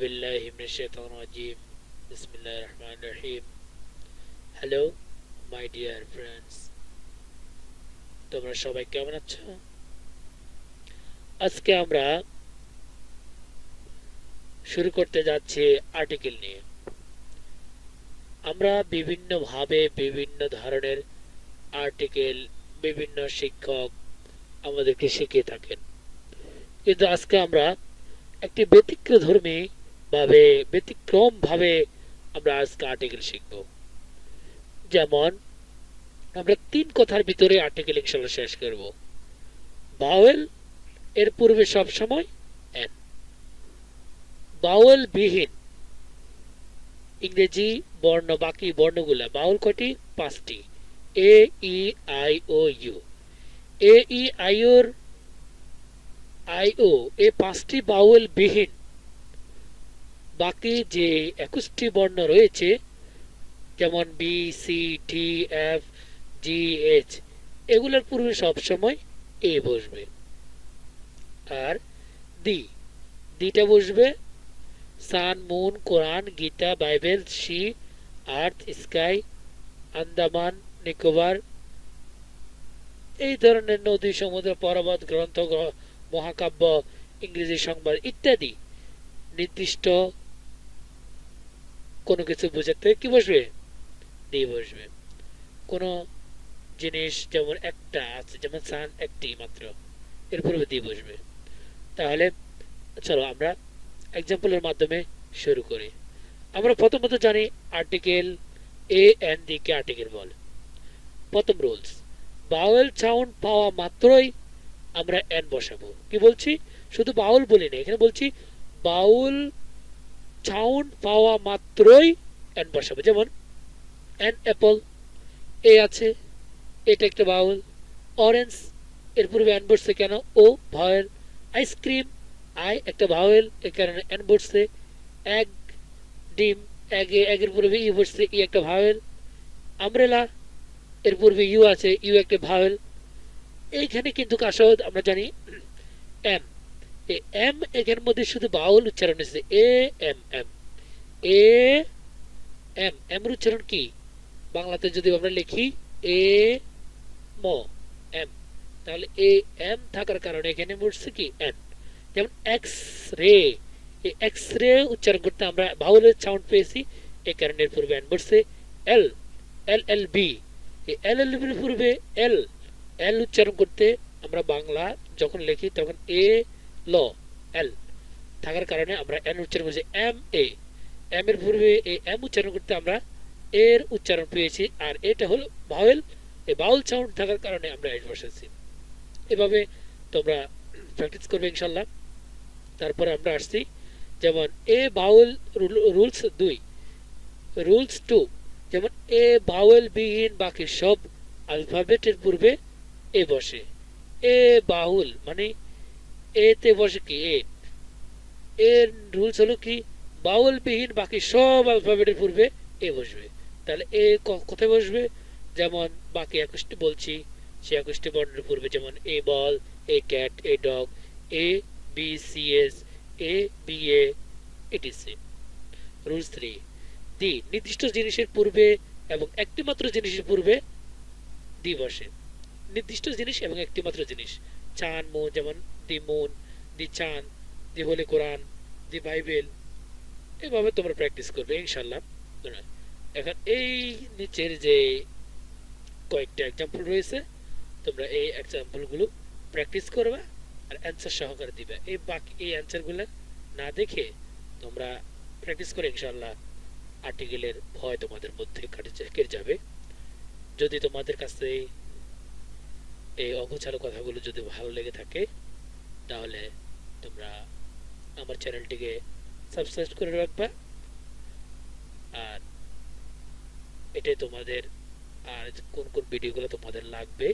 بالله من الشيطان الرجيم بسم الله الرحمن الرحيم hello my dear friends, তোমরা সবাই কেমন আছো? আজকে আমরা শুরু করতে যাচ্ছি আর্টিকেল নিয়ে। আমরা বিভিন্ন ভাবে বিভিন্ন ধরনের আর্টিকেল বিভিন্ন শিক্ষক আমাদেরকে শিখিয়ে থাকেন, কিন্তু আজকে আমরা একটি ব্যতিক্রম ভাবে আমরা আজকে আর্টিকেল শিখব। যেমন আমরা 3 কথার ভিতরে আর্টিকেল ইনশাআল্লাহ শেষ করব। বাওয়েল এর পূর্বে সব সময় এন। বাওয়েল বিহীন ইংরেজি বর্ণ, বাকি বর্ণগুলা বাউল কয়টি? 5টি। A E I O U. A E I or I O এই 5টি বাউল বিহীন বাকি যে 21টি বর্ণ রয়েছে, যেমন B C D F G H, এগুলোর পূর্বে সবসময় এ বসবে। আর দিটা বসবে sun, moon, Quran, Gita, Bible, sea, earth, sky, Andaman, Nicobar, এই ধরনের নদী, সমুদ্র, পর্বত, গ্রন্থ, মহাকাব্য, ইংরেজি সংবাদ ইত্যাদি নির্দিষ্ট কোনো কিছু বোঝাতে কি বসবে? দি বসবে। কোন জিনিস যেমন একটা আছে, যেমন সান একটি মাত্র, এর পূর্বে দি বসবে। তাহলে চলো আমরা এক্সাম্পলের মাধ্যমে শুরু করি। আমরা প্রথমত জানি article A N the K article বলে। প্রথম রুলস, বাউল সাউন্ড পাওয়া মাত্রই আমরা এন বসাবো। কি বলছি? শুধু বাউল বলি না, এখানে বলছি বাউল সাউন্ড পাওয়া মাত্রই এন বসাবো। যেমন এন অ্যাপল, এ আছে, এটা একটা বাউল। অরেঞ্জ এর পূর্বে এন বসছে কেন? ও ভাওয়েল। আইসক্রিম, আই একটা ভাওয়েল, এর কারণে এন বসছে। এগ ডিম, এগের পূর্বে ইউ বসছে, ই একটা ভাওয়েল। আমব্রেলা এর পূর্বে ইউ আছে, ইউ একটা ভাওয়েল। এইখানে কিন্তু আসলে আমরা জানি এম, এম এখানের মধ্যে শুধু বাউল উচ্চারণ হয়েছে। A M M, A M, M এর উচ্চারণ কি? বাংলাতে যদি আমরা লিখি এ ম এম, তাহলে এ এম থাকার কারণে এখানে বসছে কি? এন। যেমন এক্স রে, এই এক্স রে উচ্চারণ করতে আমরা বাউলের সাউন্ড পেয়েছি, এই কারণে এর পূর্বে এন বসছে। এল, এল এল বি, এই এল এল বির পূর্বে এল, এল উচ্চারণ করতে আমরা বাংলা যখন লিখি তখন এ ল, এল থাকার কারণে আমরা এন উচ্চারণ করছি। এম এ, এম এর পূর্বে এই এম উচ্চারণ করতে আমরা এর উচ্চারণ পেয়েছি, আর এটা হলো ভাওয়েল। এই বাউল সাউন্ড থাকার কারণে আমরা এস বসেছি। এভাবে তোমরা প্র্যাকটিস করবে ইনশাল্লাহ। তারপরে আমরা আসছি যেমন এ বাউল রুলস 2, রুলস 2, যেমন এ বাউল বিহীন বাকি সব আলফাবেটের পূর্বে এ বসে। এ বাউল মানে এতে বসে কি? এ। এর রুলস হলো কি? বাউল বিহীন বাকি সব আলফাবেটের পূর্বে এ বসবে। তাহলে এ কোথায় বসবে? যেমন বাকি 21টি বলছি, সে 21টি বর্ণের পূর্বে, যেমন a ball, a cat, a dog, A B C S, A B A ETC. Rules 3, the নির্দিষ্ট জিনিসের পূর্বে এবং একটি মাত্র জিনিসের পূর্বে দি বসে। নির্দিষ্ট জিনিস এবং একটি মাত্র জিনিস, চান, মুন, যেমন দি মুন, দি চান, দি হোলি কোরআন, দি বাইবেল। এভাবে তোমরা প্র্যাকটিস করবে ইনশাল্লাহ। এখন এই নিচের যে কয়েকটা এক্সাম্পল রয়েছে, তোমরা এই এক্সাম্পল গুলো প্র্যাকটিস করবে আর অ্যান্সার সহকারে দিবে। এই বাকি এই অ্যান্সার গুলো না দেখে তোমরা প্র্যাকটিস করে ইনশাল্লাহ আর্টিকেলের ভয় তোমাদের মধ্যে কেটে যাবে। যদি তোমাদের কাছে এই অগোছালো কথাগুলো যদি ভালো লেগে থাকে, তাহলে তোমরা আমার চ্যানেলটিকে সাবস্ক্রাইব করে রাখবা। আর এটাই তোমাদের, আর কোন কোন ভিডিওগুলো তোমাদের লাগবে,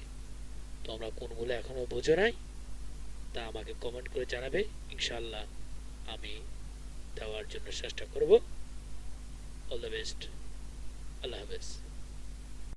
তোমরা কোনগুলো এখনো বোঝো নাই, তা আমাকে কমেন্ট করে জানাবে। ইনশাল্লাহ আমি দেওয়ার জন্য চেষ্টা করব। All the best. আল্লাহ হাফেজ।